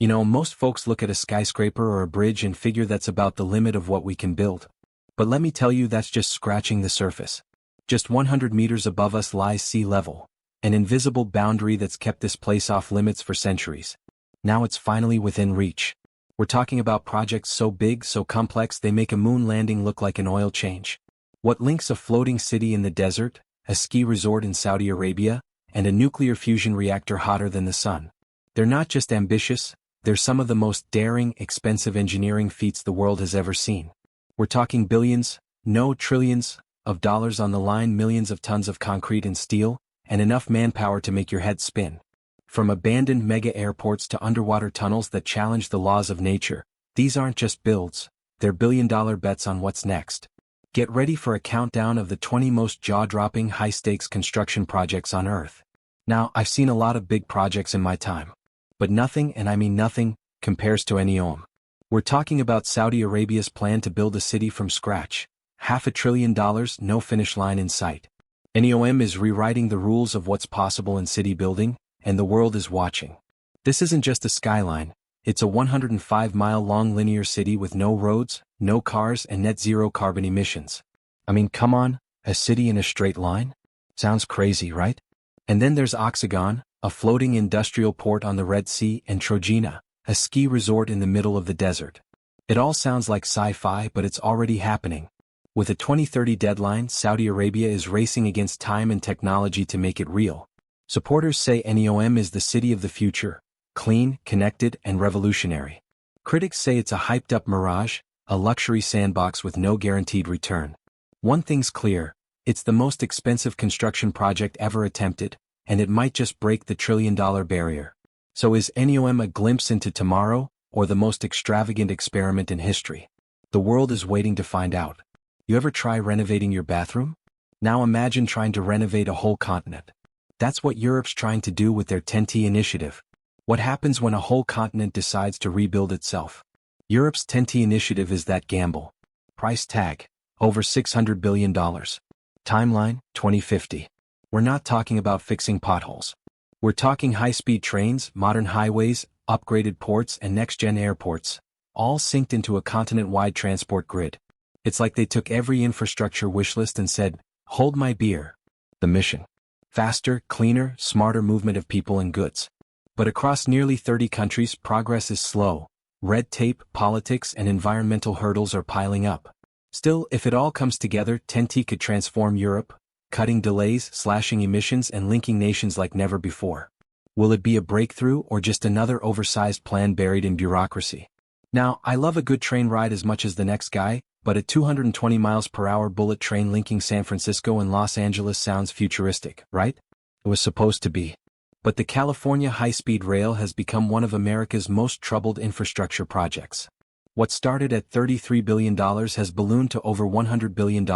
Most folks look at a skyscraper or a bridge and figure that's about the limit of what we can build. But let me tell you, that's just scratching the surface. Just 100 meters above us lies sea level, an invisible boundary that's kept this place off limits for centuries. Now it's finally within reach. We're talking about projects so big, so complex, they make a moon landing look like an oil change. What links a floating city in the desert, a ski resort in Saudi Arabia, and a nuclear fusion reactor hotter than the sun? They're not just ambitious, they're some of the most daring, expensive engineering feats the world has ever seen. We're talking billions, no trillions, of dollars on the line, millions of tons of concrete and steel, and enough manpower to make your head spin. From abandoned mega airports to underwater tunnels that challenge the laws of nature, these aren't just builds, they're billion-dollar bets on what's next. Get ready for a countdown of the 20 most jaw-dropping, high-stakes construction projects on Earth. Now, I've seen a lot of big projects in my time. But nothing, and I mean nothing, compares to NEOM. We're talking about Saudi Arabia's plan to build a city from scratch. $500 billion, no finish line in sight. NEOM is rewriting the rules of what's possible in city building, and the world is watching. This isn't just a skyline, it's a 105-mile-long linear city with no roads, no cars, and net zero carbon emissions. I mean, come on, a city in a straight line? Sounds crazy, right? And then there's Oxagon, a floating industrial port on the Red Sea, and Trojena, a ski resort in the middle of the desert. It all sounds like sci-fi, but it's already happening. With a 2030 deadline, Saudi Arabia is racing against time and technology to make it real. Supporters say NEOM is the city of the future, clean, connected, and revolutionary. Critics say it's a hyped-up mirage, a luxury sandbox with no guaranteed return. One thing's clear, it's the most expensive construction project ever attempted, and it might just break the trillion-dollar barrier. So is NEOM a glimpse into tomorrow, or the most extravagant experiment in history? The world is waiting to find out. You ever try renovating your bathroom? Now imagine trying to renovate a whole continent. That's what Europe's trying to do with their 10T initiative. What happens when a whole continent decides to rebuild itself? Europe's 10T initiative is that gamble. Price tag, over $600 billion. Timeline, 2050. We're not talking about fixing potholes. We're talking high-speed trains, modern highways, upgraded ports, and next-gen airports, all synced into a continent-wide transport grid. It's like they took every infrastructure wishlist and said, hold my beer. The mission. Faster, cleaner, smarter movement of people and goods. But across nearly 30 countries, progress is slow. Red tape, politics, and environmental hurdles are piling up. Still, if it all comes together, 10T could transform Europe, cutting delays, slashing emissions, and linking nations like never before. Will it be a breakthrough or just another oversized plan buried in bureaucracy? Now, I love a good train ride as much as the next guy, but a 220 miles per hour bullet train linking San Francisco and Los Angeles sounds futuristic, right? It was supposed to be. But the California high-speed rail has become one of America's most troubled infrastructure projects. What started at $33 billion has ballooned to over $100 billion,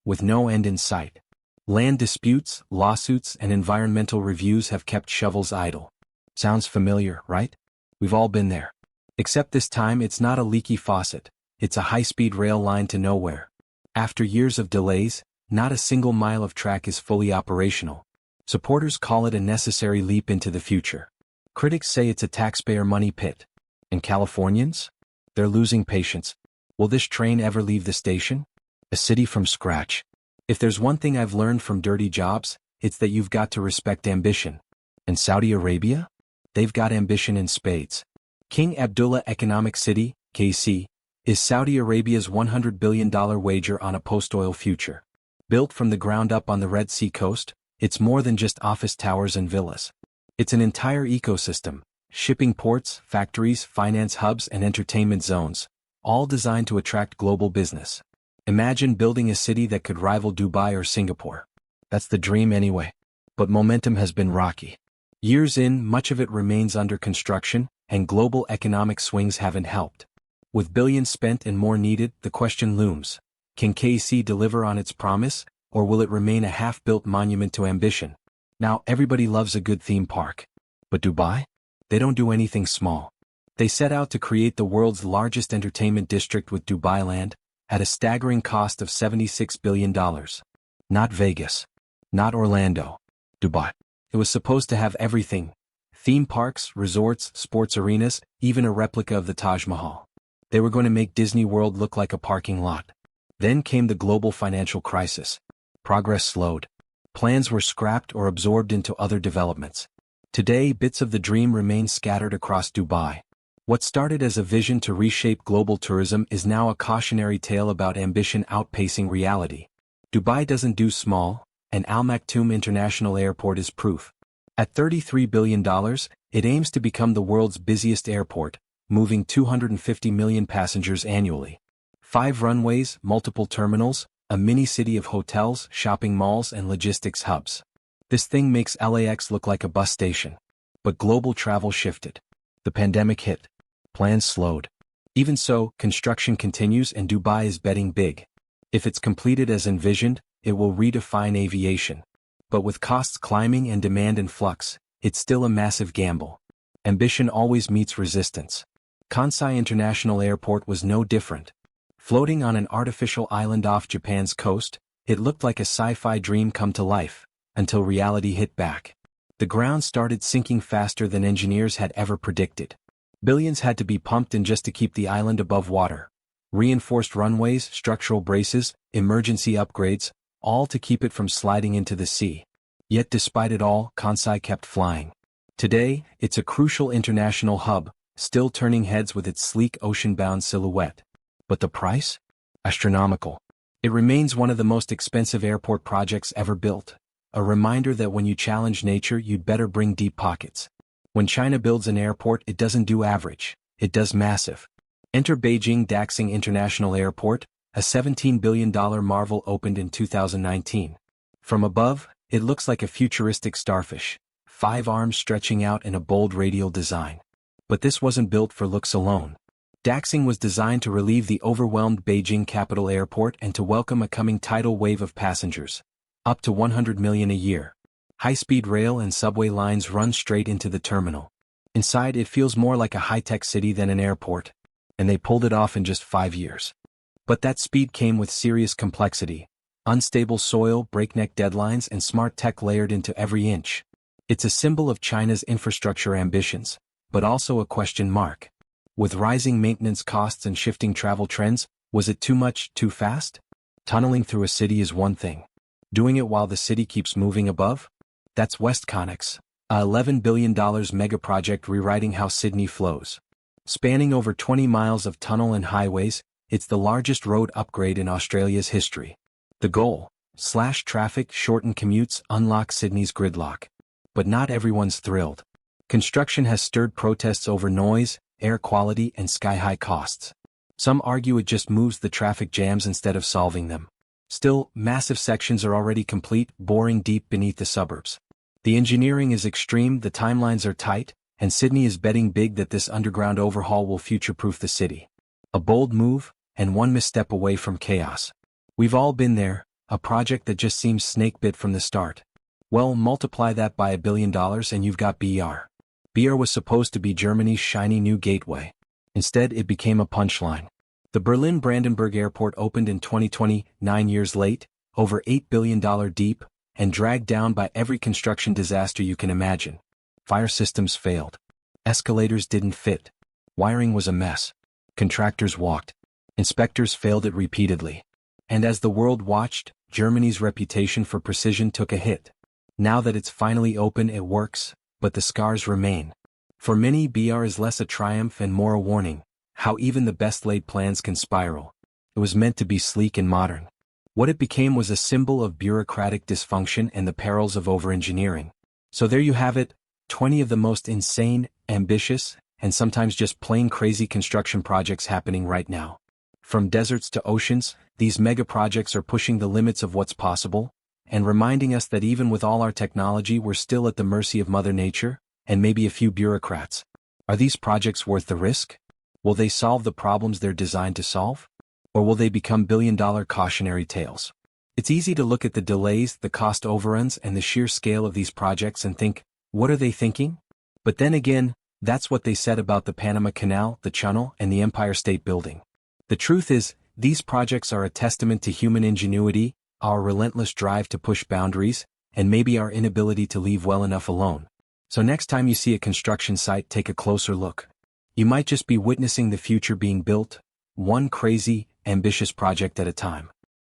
with no end in sight. Land disputes, lawsuits, and environmental reviews have kept shovels idle. Sounds familiar, right? We've all been there. Except this time it's not a leaky faucet, it's a high-speed rail line to nowhere. After years of delays, not a single mile of track is fully operational. Supporters call it a necessary leap into the future. Critics say it's a taxpayer money pit. And Californians? They're losing patience. Will this train ever leave the station? A city from scratch. If there's one thing I've learned from dirty jobs, it's that you've got to respect ambition. And Saudi Arabia? They've got ambition in spades. King Abdullah Economic City, KC, is Saudi Arabia's $100 billion wager on a post-oil future. Built from the ground up on the Red Sea coast, it's more than just office towers and villas. It's an entire ecosystem, shipping ports, factories, finance hubs, and entertainment zones, all designed to attract global business. Imagine building a city that could rival Dubai or Singapore. That's the dream anyway. But momentum has been rocky. Years in, much of it remains under construction, and global economic swings haven't helped. With billions spent and more needed, the question looms. Can KC deliver on its promise, or will it remain a half-built monument to ambition? Now, everybody loves a good theme park. But Dubai? They don't do anything small. They set out to create the world's largest entertainment district with Dubai Land, at a staggering cost of $76 billion. Not Vegas. Not Orlando. Dubai. It was supposed to have everything. Theme parks, resorts, sports arenas, even a replica of the Taj Mahal. They were going to make Disney World look like a parking lot. Then came the global financial crisis. Progress slowed. Plans were scrapped or absorbed into other developments. Today, bits of the dream remain scattered across Dubai. What started as a vision to reshape global tourism is now a cautionary tale about ambition outpacing reality. Dubai doesn't do small, and Al Maktoum International Airport is proof. At $33 billion, it aims to become the world's busiest airport, moving 250 million passengers annually. 5 runways, multiple terminals, a mini-city of hotels, shopping malls and logistics hubs. This thing makes LAX look like a bus station. But global travel shifted. The pandemic hit. Plans slowed. Even so, construction continues and Dubai is betting big. If it's completed as envisioned, it will redefine aviation. But with costs climbing and demand in flux, it's still a massive gamble. Ambition always meets resistance. Kansai International Airport was no different. Floating on an artificial island off Japan's coast, it looked like a sci-fi dream come to life, until reality hit back. The ground started sinking faster than engineers had ever predicted. Billions had to be pumped in just to keep the island above water. Reinforced runways, structural braces, emergency upgrades, all to keep it from sliding into the sea. Yet despite it all, Kansai kept flying. Today, it's a crucial international hub, still turning heads with its sleek ocean-bound silhouette. But the price? Astronomical. It remains one of the most expensive airport projects ever built. A reminder that when you challenge nature, you'd better bring deep pockets. When China builds an airport, it doesn't do average, it does massive. Enter Beijing Daxing International Airport, a $17 billion marvel opened in 2019. From above, it looks like a futuristic starfish, 5 arms stretching out in a bold radial design. But this wasn't built for looks alone. Daxing was designed to relieve the overwhelmed Beijing Capital Airport and to welcome a coming tidal wave of passengers, up to 100 million a year. High-speed rail and subway lines run straight into the terminal. Inside, it feels more like a high-tech city than an airport, and they pulled it off in just 5 years. But that speed came with serious complexity. Unstable soil, breakneck deadlines, and smart tech layered into every inch. It's a symbol of China's infrastructure ambitions, but also a question mark. With rising maintenance costs and shifting travel trends, was it too much, too fast? Tunneling through a city is one thing. Doing it while the city keeps moving above? That's WestConnex, a $11 billion megaproject rewriting how Sydney flows. Spanning over 20 miles of tunnel and highways, it's the largest road upgrade in Australia's history. The goal: slash traffic, shorten commutes, unlock Sydney's gridlock. But not everyone's thrilled. Construction has stirred protests over noise, air quality, and sky-high costs. Some argue it just moves the traffic jams instead of solving them. Still, massive sections are already complete, boring deep beneath the suburbs. The engineering is extreme, the timelines are tight, and Sydney is betting big that this underground overhaul will future-proof the city. A bold move, and one misstep away from chaos. We've all been there, a project that just seems snake-bit from the start. Well, multiply that by $1 billion and you've got BR. BR was supposed to be Germany's shiny new gateway. Instead, it became a punchline. The Berlin-Brandenburg Airport opened in 2020, 9 years late, over $8 billion deep, and dragged down by every construction disaster you can imagine. Fire systems failed. Escalators didn't fit. Wiring was a mess. Contractors walked. Inspectors failed it repeatedly. And as the world watched, Germany's reputation for precision took a hit. Now that it's finally open, it works, but the scars remain. For many, BR is less a triumph and more a warning, how even the best-laid plans can spiral. It was meant to be sleek and modern. What it became was a symbol of bureaucratic dysfunction and the perils of over-engineering. So there you have it, 20 of the most insane, ambitious, and sometimes just plain crazy construction projects happening right now. From deserts to oceans, these mega projects are pushing the limits of what's possible, and reminding us that even with all our technology, we're still at the mercy of Mother Nature, and maybe a few bureaucrats. Are these projects worth the risk? Will they solve the problems they're designed to solve? Or will they become billion-dollar cautionary tales? It's easy to look at the delays, the cost overruns, and the sheer scale of these projects and think, what are they thinking? But then again, that's what they said about the Panama Canal, the Channel, and the Empire State Building. The truth is, these projects are a testament to human ingenuity, our relentless drive to push boundaries, and maybe our inability to leave well enough alone. So next time you see a construction site, take a closer look. You might just be witnessing the future being built, one crazy, ambitious project at a time.